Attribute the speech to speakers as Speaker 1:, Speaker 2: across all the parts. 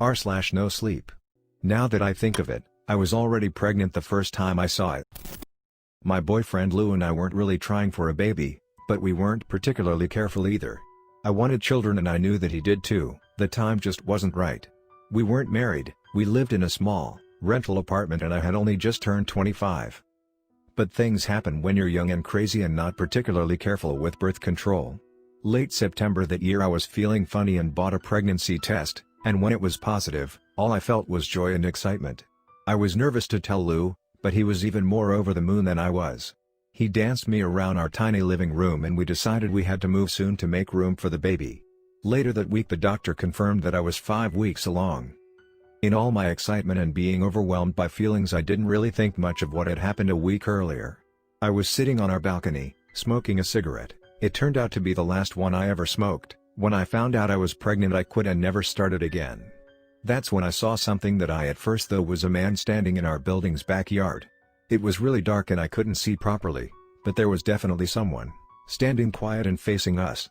Speaker 1: r/NoSleep. Now that I think of it, I was already pregnant the first time I saw it. My boyfriend Lou and I weren't really trying for a baby, but we weren't particularly careful either. I wanted children and I knew that he did too. The time just wasn't right. We weren't married, we lived in a small, rental apartment and I had only just turned 25. But things happen when you're young and crazy and not particularly careful with birth control. Late September that year I was feeling funny and bought a pregnancy test, and when it was positive, all I felt was joy and excitement. I was nervous to tell Lou, but he was even more over the moon than I was. He danced me around our tiny living room and we decided we had to move soon to make room for the baby. Later that week the doctor confirmed that I was 5 weeks along. In all my excitement and being overwhelmed by feelings I didn't really think much of what had happened a week earlier. I was sitting on our balcony, smoking a cigarette. It turned out to be the last one I ever smoked. When I found out I was pregnant I quit and never started again. That's when I saw something that I at first thought was a man standing in our building's backyard. It was really dark and I couldn't see properly, but there was definitely someone, standing quiet and facing us.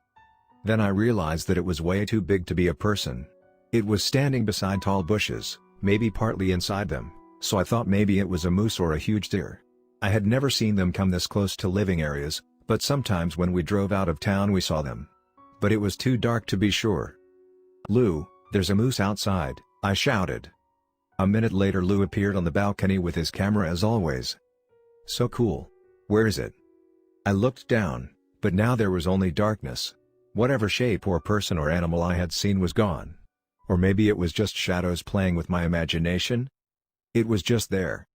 Speaker 1: Then I realized that it was way too big to be a person. It was standing beside tall bushes, maybe partly inside them, so I thought maybe it was a moose or a huge deer. I had never seen them come this close to living areas, but sometimes when we drove out of town we saw them. But it was too dark to be sure. "Lou, there's a moose outside," I shouted. A minute later Lou appeared on the balcony with his camera as always. "So cool. Where is it?" I looked down, but now there was only darkness. Whatever shape or person or animal I had seen was gone. Or maybe it was just shadows playing with my imagination? It was just there.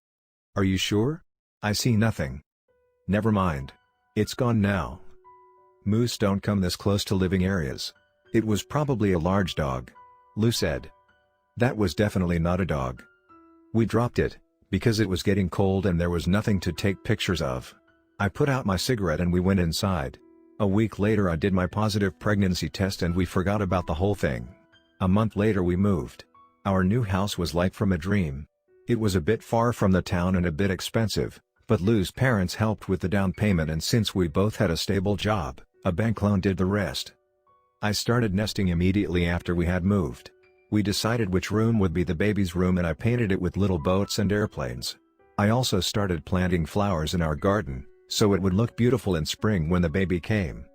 Speaker 1: "Are you sure?" "I see nothing." "Never mind. It's gone now." Moose don't come this close to living areas. "It was probably a large dog," Lou said. "That was definitely not a dog." We dropped it, because it was getting cold and there was nothing to take pictures of. I put out my cigarette and we went inside. A week later I did my positive pregnancy test and we forgot about the whole thing. A month later we moved. Our new house was like from a dream. It was a bit far from the town and a bit expensive, but Lou's parents helped with the down payment and since we both had a stable job, a bank loan did the rest. I started nesting immediately after we had moved. We decided which room would be the baby's room and I painted it with little boats and airplanes. I also started planting flowers in our garden, so it would look beautiful in spring when the baby came.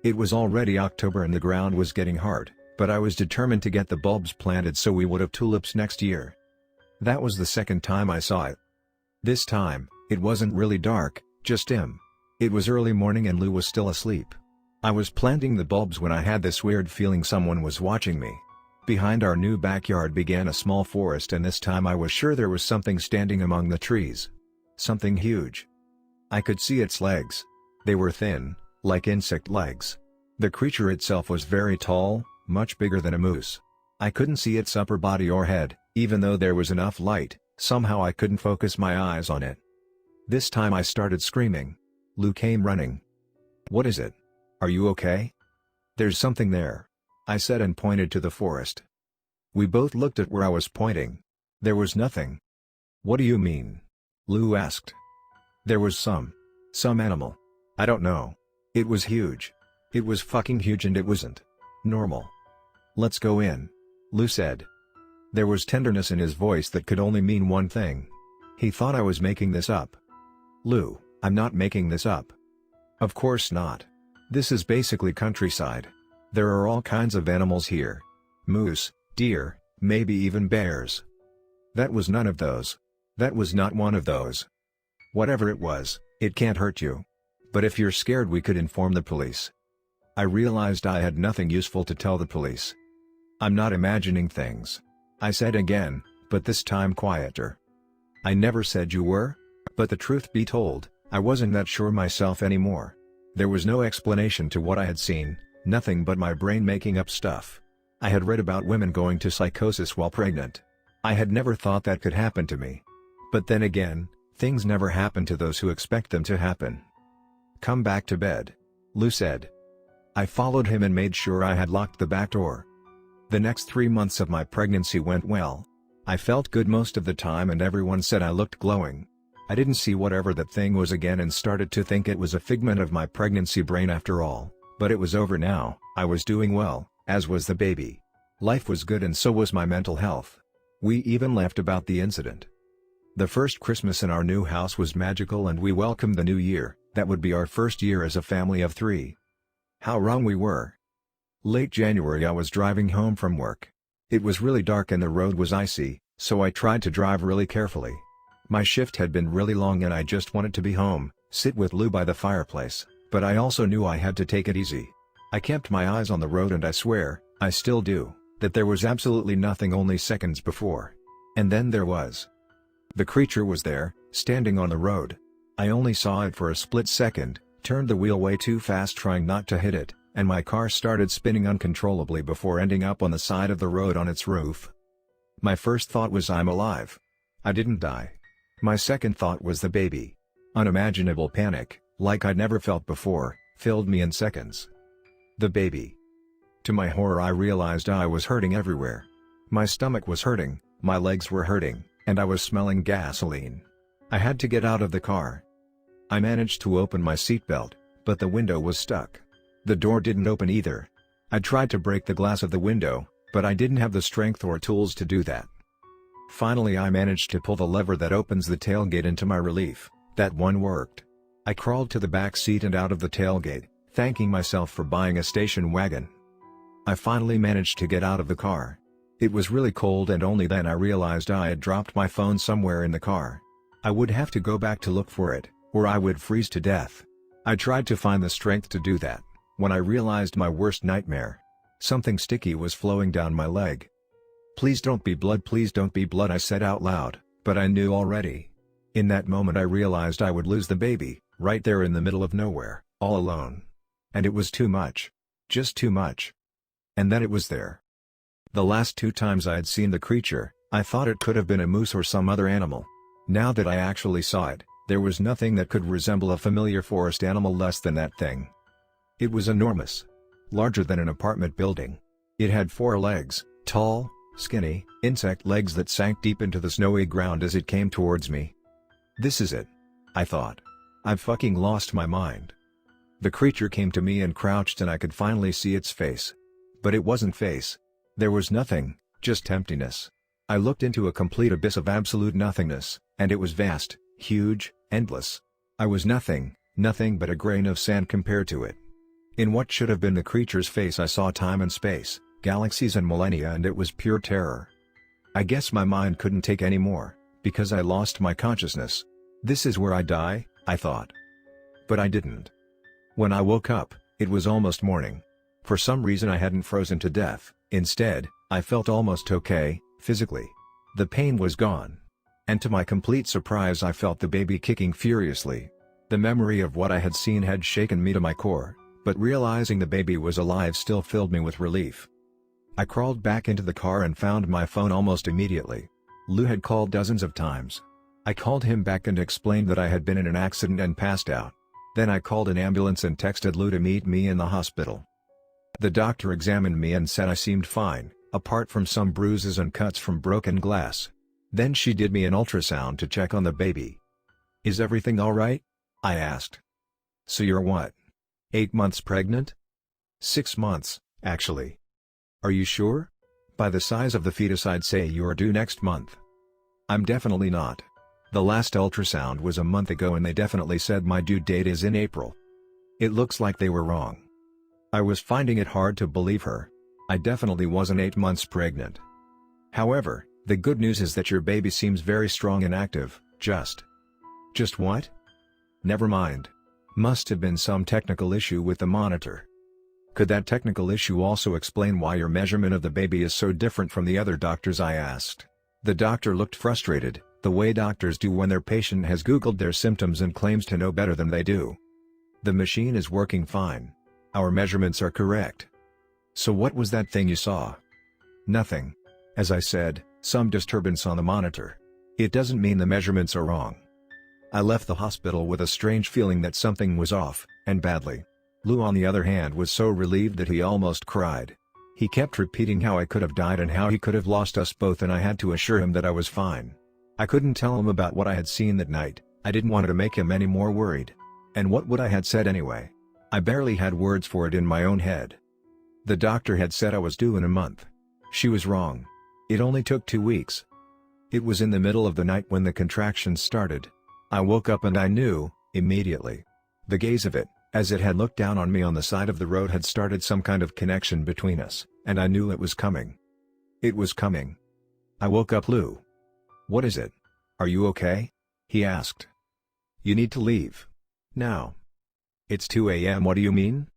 Speaker 1: It was already October and the ground was getting hard, but I was determined to get the bulbs planted so we would have tulips next year. That was the second time I saw it. This time, it wasn't really dark, just dim. It was early morning and Lou was still asleep. I was planting the bulbs when I had this weird feeling someone was watching me. Behind our new backyard began a small forest and this time I was sure there was something standing among the trees. Something huge. I could see its legs. They were thin, like insect legs. The creature itself was very tall, much bigger than a moose. I couldn't see its upper body or head, even though there was enough light, somehow I couldn't focus my eyes on it. This time I started screaming. Lou came running. "What is it? Are you okay?" "There's something there," I said and pointed to the forest. We both looked at where I was pointing. There was nothing. "What do you mean?" Lou asked. "There was some animal. I don't know. It was huge. It was fucking huge and it wasn't normal." "Let's go in," Lou said. There was tenderness in his voice that could only mean one thing. He thought I was making this up. "Lou, I'm not making this up." "Of course not. This is basically countryside. There are all kinds of animals here. Moose, deer, maybe even bears." "That was none of those. That was not one of those." "Whatever it was, it can't hurt you. But if you're scared we could inform the police." I realized I had nothing useful to tell the police. "I'm not imagining things," I said again, but this time quieter. "I never said you were?" But the truth be told, I wasn't that sure myself anymore. There was no explanation to what I had seen, nothing but my brain making up stuff. I had read about women going to psychosis while pregnant. I had never thought that could happen to me. But then again, things never happen to those who expect them to happen. "Come back to bed," Lou said. I followed him and made sure I had locked the back door. The next 3 months of my pregnancy went well. I felt good most of the time and everyone said I looked glowing. I didn't see whatever that thing was again and started to think it was a figment of my pregnancy brain after all, but it was over now. I was doing well, as was the baby. Life was good and so was my mental health. We even laughed about the incident. The first Christmas in our new house was magical and we welcomed the new year. That would be our first year as a family of 3. How wrong we were. Late January I was driving home from work. It was really dark and the road was icy, so I tried to drive really carefully. My shift had been really long and I just wanted to be home, sit with Lou by the fireplace, but I also knew I had to take it easy. I kept my eyes on the road and I swear, I still do, that there was absolutely nothing only seconds before. And then there was. The creature was there, standing on the road. I only saw it for a split second, turned the wheel way too fast trying not to hit it, and my car started spinning uncontrollably before ending up on the side of the road on its roof. My first thought was I'm alive. I didn't die. My second thought was the baby. Unimaginable panic, like I'd never felt before, filled me in seconds. The baby. To my horror I realized I was hurting everywhere. My stomach was hurting, my legs were hurting, and I was smelling gasoline. I had to get out of the car. I managed to open my seatbelt, but the window was stuck. The door didn't open either. I tried to break the glass of the window, but I didn't have the strength or tools to do that. Finally I managed to pull the lever that opens the tailgate, and to my relief, that one worked. I crawled to the back seat and out of the tailgate, thanking myself for buying a station wagon. I finally managed to get out of the car. It was really cold and only then I realized I had dropped my phone somewhere in the car. I would have to go back to look for it, or I would freeze to death. I tried to find the strength to do that, when I realized my worst nightmare. Something sticky was flowing down my leg. "Please don't be blood, please don't be blood," I said out loud, but I knew already. In that moment I realized I would lose the baby, right there in the middle of nowhere, all alone. And it was too much. Just too much. And then it was there. The last 2 times I had seen the creature, I thought it could have been a moose or some other animal. Now that I actually saw it, there was nothing that could resemble a familiar forest animal less than that thing. It was enormous. Larger than an apartment building. It had 4 legs, tall, skinny, insect legs that sank deep into the snowy ground as it came towards me. This is it. I thought. I've fucking lost my mind. The creature came to me and crouched and I could finally see its face. But it wasn't face. There was nothing, just emptiness. I looked into a complete abyss of absolute nothingness, and it was vast, huge, endless. I was nothing but a grain of sand compared to it. In what should have been the creature's face I saw time and space, galaxies and millennia, and it was pure terror. I guess my mind couldn't take any more, because I lost my consciousness. This is where I die, I thought. But I didn't. When I woke up, it was almost morning. For some reason I hadn't frozen to death. Instead, I felt almost okay, physically. The pain was gone. And to my complete surprise I felt the baby kicking furiously. The memory of what I had seen had shaken me to my core, but realizing the baby was alive still filled me with relief. I crawled back into the car and found my phone almost immediately. Lou had called dozens of times. I called him back and explained that I had been in an accident and passed out. Then I called an ambulance and texted Lou to meet me in the hospital. The doctor examined me and said I seemed fine, apart from some bruises and cuts from broken glass. Then she did me an ultrasound to check on the baby. "Is everything alright?" I asked. "So you're what? 8 months pregnant?" 6 months, actually. "Are you sure? By the size of the fetus I'd say you're due next month." "I'm definitely not. The last ultrasound was a month ago and they definitely said my due date is in April." It looks like they were wrong. I was finding it hard to believe her. I definitely wasn't 8 months pregnant. "However, the good news is that your baby seems very strong and active, just what? Never mind. Must have been some technical issue with the monitor." "Could that technical issue also explain why your measurement of the baby is so different from the other doctors?" I asked. The doctor looked frustrated, the way doctors do when their patient has Googled their symptoms and claims to know better than they do. "The machine is working fine. Our measurements are correct." "So what was that thing you saw?" "Nothing. As I said, some disturbance on the monitor. It doesn't mean the measurements are wrong." I left the hospital with a strange feeling that something was off, and badly. Lou on the other hand was so relieved that he almost cried. He kept repeating how I could have died and how he could have lost us both, and I had to assure him that I was fine. I couldn't tell him about what I had seen that night. I didn't want to make him any more worried. And what would I had said anyway? I barely had words for it in my own head. The doctor had said I was due in a month. She was wrong. It only took 2 weeks. It was in the middle of the night when the contractions started. I woke up and I knew, immediately. The gaze of it, as it had looked down on me on the side of the road, had started some kind of connection between us, and I knew it was coming. It was coming. I woke up. Lou. What is it? Are you okay? He asked. You need to leave. Now. It's 2 a.m. What do you mean?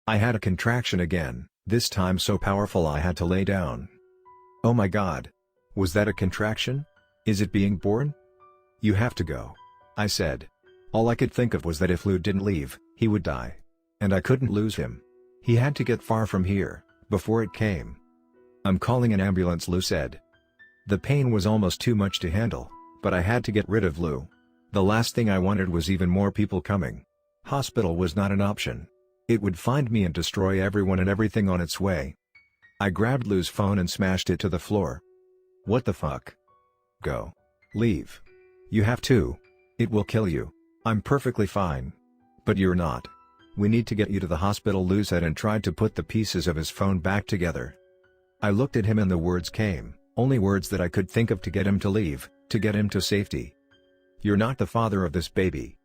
Speaker 1: I had a contraction again, this time so powerful I had to lay down. Oh my God. Was that a contraction? Is it being born? You have to go. I said. All I could think of was that if Lou didn't leave, he would die. And I couldn't lose him. He had to get far from here, before it came. I'm calling an ambulance, Lou said. The pain was almost too much to handle, but I had to get rid of Lou. The last thing I wanted was even more people coming. Hospital was not an option. It would find me and destroy everyone and everything on its way. I grabbed Lou's phone and smashed it to the floor. What the fuck? Go. Leave. You have to. It will kill you. I'm perfectly fine. But you're not. We need to get you to the hospital, Lou said, and tried to put the pieces of his phone back together. I looked at him and the words came, only words that I could think of to get him to leave, to get him to safety. You're not the father of this baby.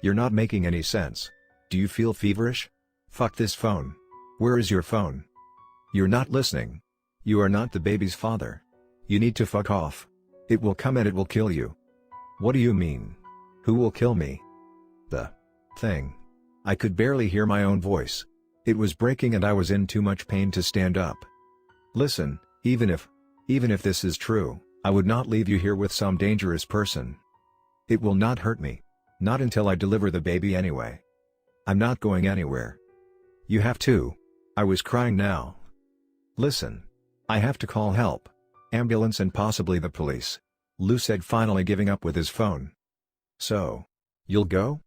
Speaker 1: You're not making any sense. Do you feel feverish? Fuck this phone. Where is your phone? You're not listening. You are not the baby's father. You need to fuck off. It will come and it will kill you. What do you mean? Who will kill me? The thing. I could barely hear my own voice. It was breaking and I was in too much pain to stand up. Listen, even if this is true, I would not leave you here with some dangerous person. It will not hurt me. Not until I deliver the baby anyway. I'm not going anywhere. You have to. I was crying now. Listen. I have to call help. Ambulance and possibly the police. Lou said, finally giving up with his phone. So. You'll go?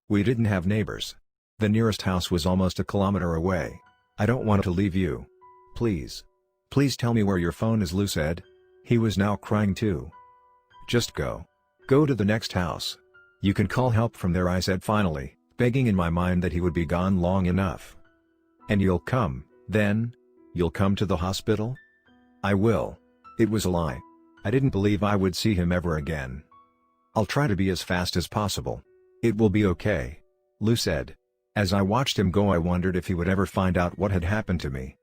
Speaker 1: We didn't have neighbors. The nearest house was almost a kilometer away. I don't want to leave you. Please. Please tell me where your phone is, Lou said. He was now crying too. Just go. Go to the next house. You can call help from there, I said finally, begging in my mind that he would be gone long enough. And you'll come, then? You'll come to the hospital? I will. It was a lie. I didn't believe I would see him ever again. I'll try to be as fast as possible. It will be okay. Lou said. As I watched him go, I wondered if he would ever find out what had happened to me.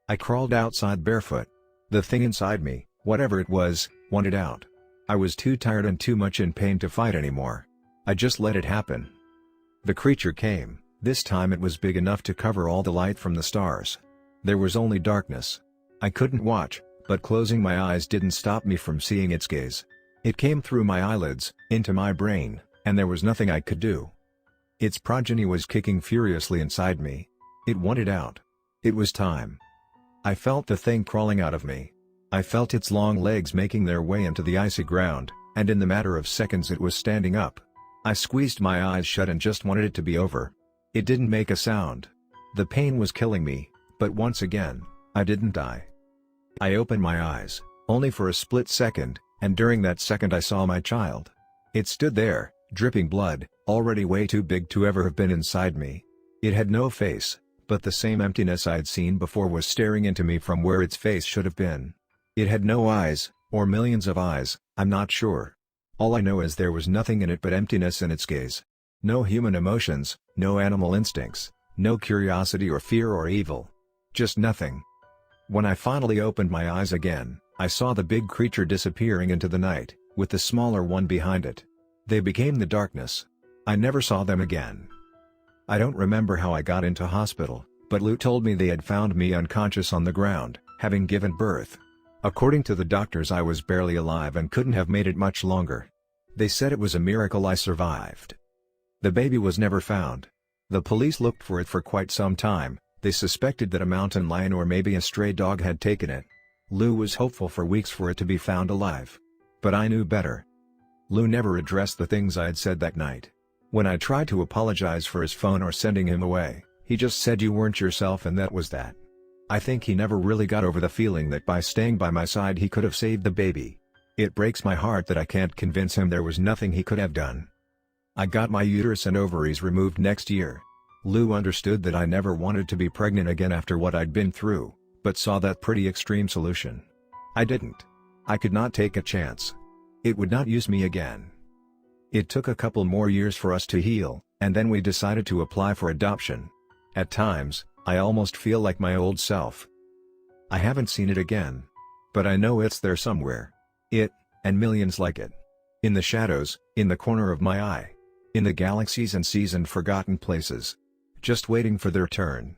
Speaker 1: I crawled outside barefoot. The thing inside me, whatever it was, wanted out. I was too tired and too much in pain to fight anymore. I just let it happen. The creature came. This time it was big enough to cover all the light from the stars. There was only darkness. I couldn't watch, but closing my eyes didn't stop me from seeing its gaze. It came through my eyelids, into my brain, and there was nothing I could do. Its progeny was kicking furiously inside me. It wanted out. It was time. I felt the thing crawling out of me. I felt its long legs making their way into the icy ground, and in the matter of seconds it was standing up. I squeezed my eyes shut and just wanted it to be over. It didn't make a sound. The pain was killing me, but once again, I didn't die. I opened my eyes, only for a split second, and during that second I saw my child. It stood there, dripping blood, already way too big to ever have been inside me. It had no face, but the same emptiness I'd seen before was staring into me from where its face should have been. It had no eyes, or millions of eyes, I'm not sure. All I know is there was nothing in it but emptiness in its gaze. No human emotions, no animal instincts, no curiosity or fear or evil. Just nothing. When I finally opened my eyes again, I saw the big creature disappearing into the night, with the smaller one behind it. They became the darkness. I never saw them again. I don't remember how I got into hospital, but Lou told me they had found me unconscious on the ground, having given birth. According to the doctors, I was barely alive and couldn't have made it much longer. They said it was a miracle I survived. The baby was never found. The police looked for it for quite some time. They suspected that a mountain lion or maybe a stray dog had taken it. Lou was hopeful for weeks for it to be found alive. But I knew better. Lou never addressed the things I had said that night. When I tried to apologize for his phone or sending him away, he just said you weren't yourself and that was that. I think he never really got over the feeling that by staying by my side he could have saved the baby. It breaks my heart that I can't convince him there was nothing he could have done. I got my uterus and ovaries removed next year. Lou understood that I never wanted to be pregnant again after what I'd been through, but saw that pretty extreme solution. I didn't. I could not take a chance. It would not use me again. It took a couple more years for us to heal, and then we decided to apply for adoption. At times, I almost feel like my old self. I haven't seen it again. But I know it's there somewhere. It, and millions like it. In the shadows, in the corner of my eye. In the galaxies and seas and forgotten places. Just waiting for their turn.